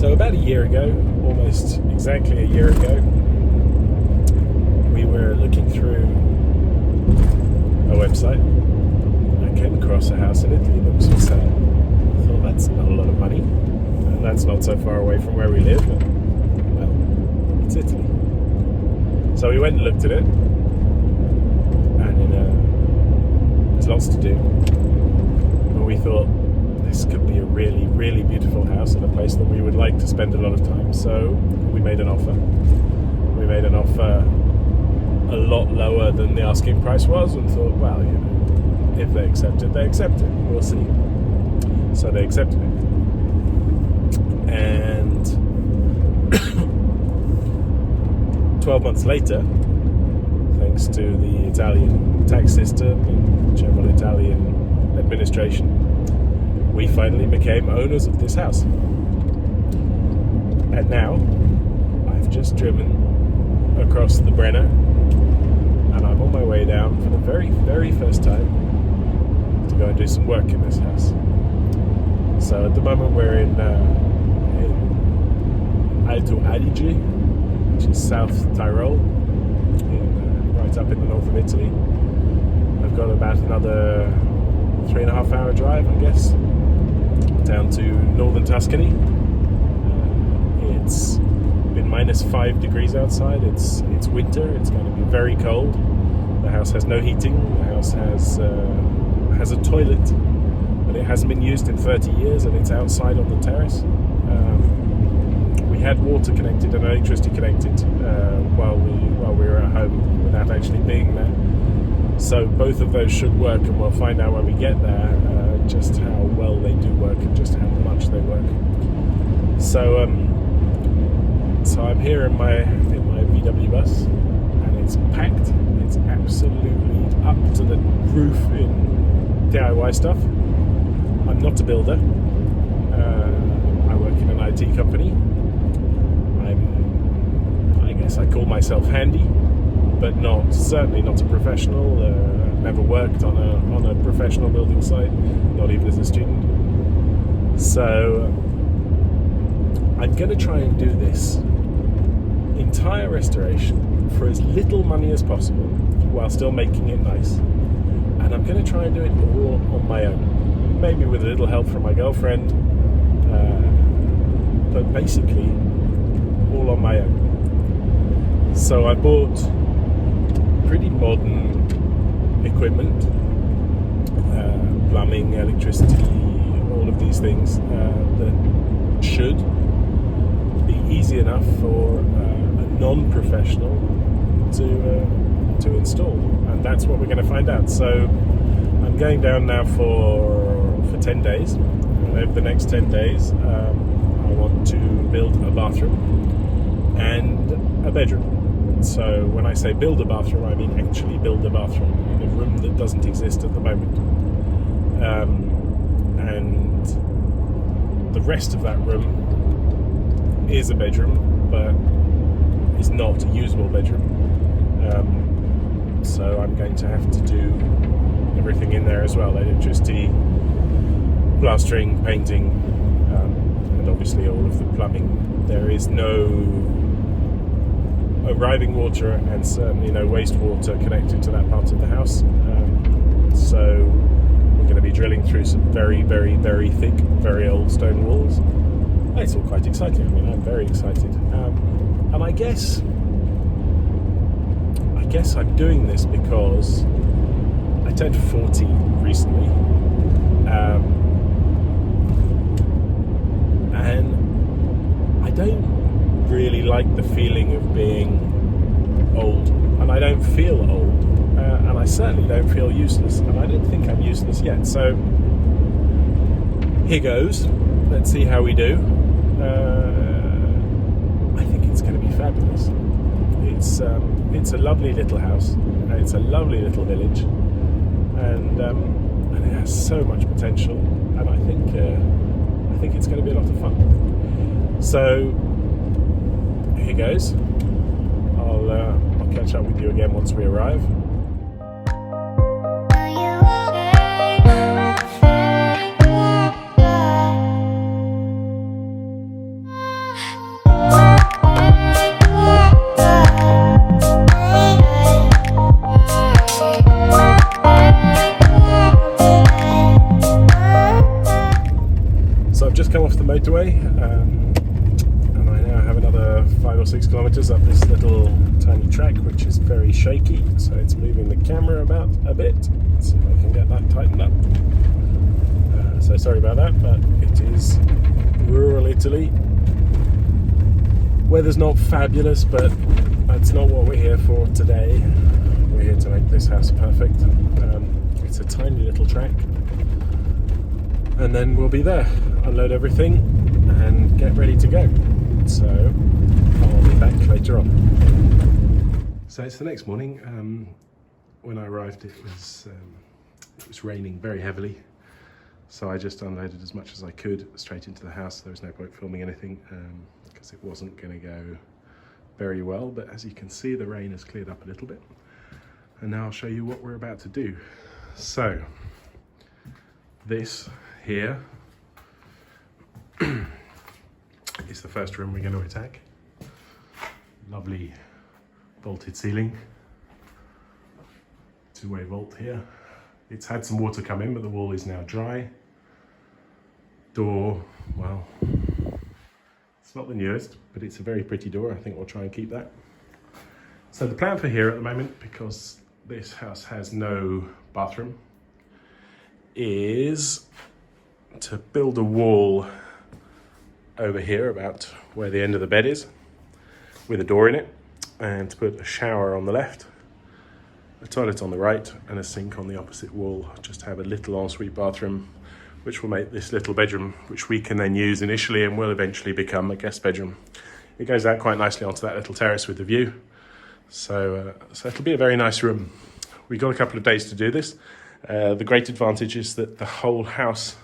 So about a year ago, almost exactly a year ago, we were looking through a website. I came across a house in Italy that was for sale. I thought, that's not a lot of money, and that's not so far away from where we live. And, well, it's Italy. So we went and looked at it, and there's lots to do. But we thought, this could be a really, really beautiful house in a place that we would like to spend a lot of time. So we made an offer. We made an offer a lot lower than the asking price was, and thought, well, you know, if they accept it, they accept it. We'll see. So they accepted it. And 12 months later, thanks to the Italian tax system and general Italian administration, we finally became owners of this house. And now, I've just driven across the Brenner, and I'm on my way down for the very, very first time to go and do some work in this house. So at the moment we're in Alto Adige, which is South Tyrol, right up in the north of Italy. I've got about another 3.5 hour drive, I guess, down to northern Tuscany. It's been minus 5 degrees outside. It's winter. It's going to be very cold. The house has no heating. The house has a toilet, but it hasn't been used in 30 years, and it's outside on the terrace. We had water connected and electricity connected while we were at home without actually being there. So both of those should work, and we'll find out when we get there just how well they do work and just how much they work. So I'm here in my VW bus, and it's packed. It's absolutely up to the roof in DIY stuff. I'm not a builder. I work in an IT company. I guess I call myself handy, but certainly not a professional. Never worked on a professional building site, not even as a student. So I'm going to try and do this entire restoration for as little money as possible, while still making it nice. And I'm going to try and do it all on my own, maybe with a little help from my girlfriend, but basically all on my own. So I bought pretty modern equipment, plumbing, electricity, all of these things that should be easy enough for a non-professional to install, and that's what we're going to find out. So I'm going down now for 10 days. Over the next 10 days, I want to build a bathroom and a bedroom. So when I say build a bathroom, I mean actually build a bathroom in a room that doesn't exist at the moment. And the rest of that room is a bedroom, but is not a usable bedroom. So I'm going to have to do everything in there as well: electricity, plastering, painting, and obviously all of the plumbing. There is no arriving water and certainly no wastewater connected to that part of the house. So we're going to be drilling through some very, very, very thick, very old stone walls. It's all quite exciting. I mean, I'm very excited. And I guess I'm doing this because I turned 40 recently. And I don't really like the feeling of being old, and I don't feel old, and I certainly don't feel useless, and I don't think I'm useless yet. So here goes. Let's see how we do. I think it's going to be fabulous. It's a lovely little house. It's a lovely little village, and it has so much potential. And I think it's going to be a lot of fun. So here goes. I'll catch up with you again once we arrive. So I've just come off the motorway, and I now have another 5 or 6 kilometers up this little tiny track, which is very shaky, so it's moving the camera about a bit. Let's see if I can get that tightened up. So sorry about that, but it is rural Italy. Weather's not fabulous, but that's not what we're here for today. We're here to make this house perfect. It's a tiny little track, and then we'll be there, unload everything and get ready to go. So I'll be back later on. So it's the next morning. When I arrived it was raining very heavily, so I just unloaded as much as I could straight into the house. There was no point filming anything because it wasn't going to go very well, but as you can see the rain has cleared up a little bit, and now I'll show you what we're about to do. So this here is the first room we're going to attack. Lovely vaulted ceiling, two-way vault here. It's had some water come in, but the wall is now dry. Door, well, it's not the newest, but it's a very pretty door. I think we'll try and keep that. So the plan for here at the moment, because this house has no bathroom, is to build a wall over here about where the end of the bed is, with a door in it, and to put a shower on the left, a toilet on the right, and a sink on the opposite wall. Just have a little ensuite bathroom, which will make this little bedroom, which we can then use initially and will eventually become a guest bedroom. It goes out quite nicely onto that little terrace with the view. So it'll be a very nice room. We got a couple of days to do this. The great advantage is that the whole house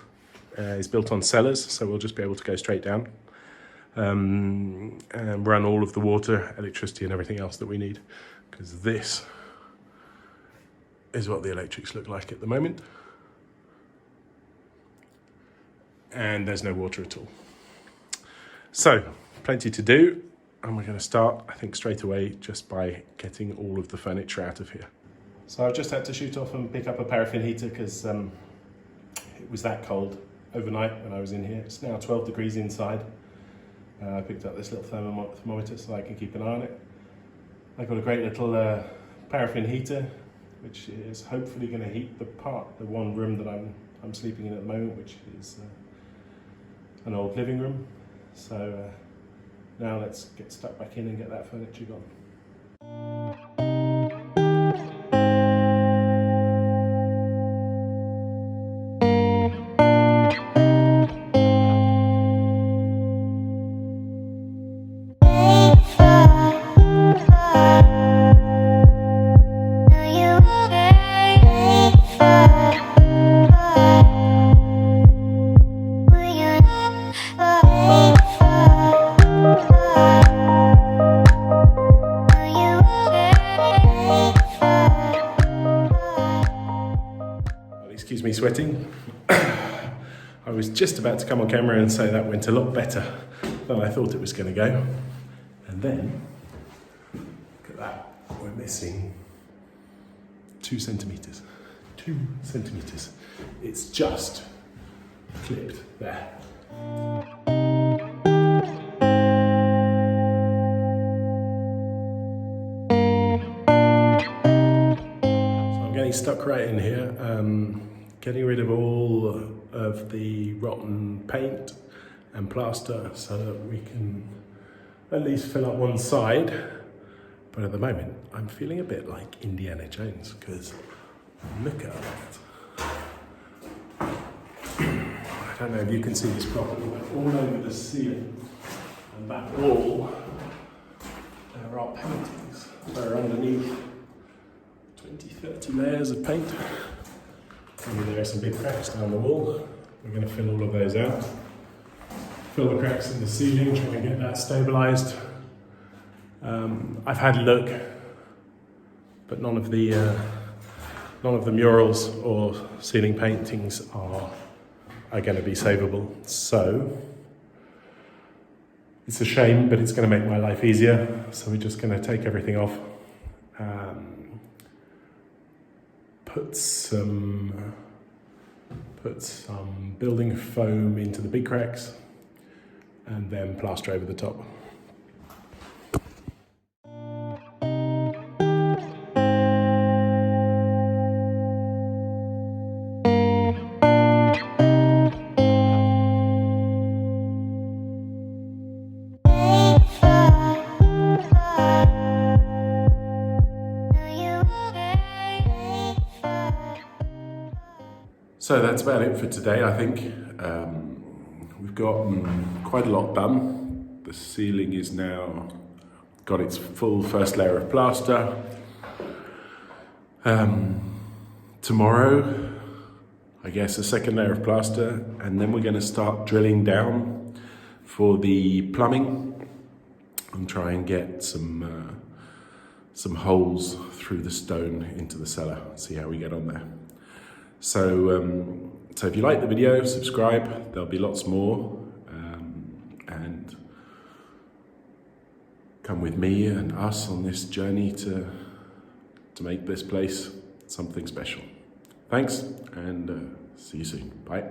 is built on cellars, so we'll just be able to go straight down and run all of the water, electricity and everything else that we need, because this is what the electrics look like at the moment. And there's no water at all. So, plenty to do, and we're going to start, I think, straight away just by getting all of the furniture out of here. So I've just had to shoot off and pick up a paraffin heater because it was that cold overnight when I was in here. It's now 12 degrees inside. I picked up this little thermometer so I can keep an eye on it. I've got a great little paraffin heater, which is hopefully going to heat the one room that I'm sleeping in at the moment, which is an old living room. So now let's get stuck back in and get that furniture gone. Excuse me sweating. I was just about to come on camera and say that went a lot better than I thought it was going to go. And then, look at that, we're missing 2 centimetres. 2 centimetres. It's just clipped there. So I'm getting stuck right in here. Getting rid of all of the rotten paint and plaster so that we can at least fill up one side. But at the moment, I'm feeling a bit like Indiana Jones, because look at that. I don't know if you can see this properly, but all over the ceiling and that wall, there are paintings. They're underneath 20, 30 layers of paint. And there are some big cracks down the wall. We're going to fill all of those out. Fill the cracks in the ceiling, try and get that stabilised. I've had a look, but none of the murals or ceiling paintings are going to be savable. So it's a shame, but it's going to make my life easier. So we're just going to take everything off. Put some Put some building foam into the big cracks and then plaster over the top. So that's about it for today, I think. We've gotten quite a lot done. The ceiling is now got its full first layer of plaster. Tomorrow, I guess, a second layer of plaster, and then we're going to start drilling down for the plumbing and try and get some holes through the stone into the cellar. See how we get on there. So if you like the video, subscribe. There'll be lots more, and come with me and us on this journey to make this place something special. Thanks, and see you soon. Bye.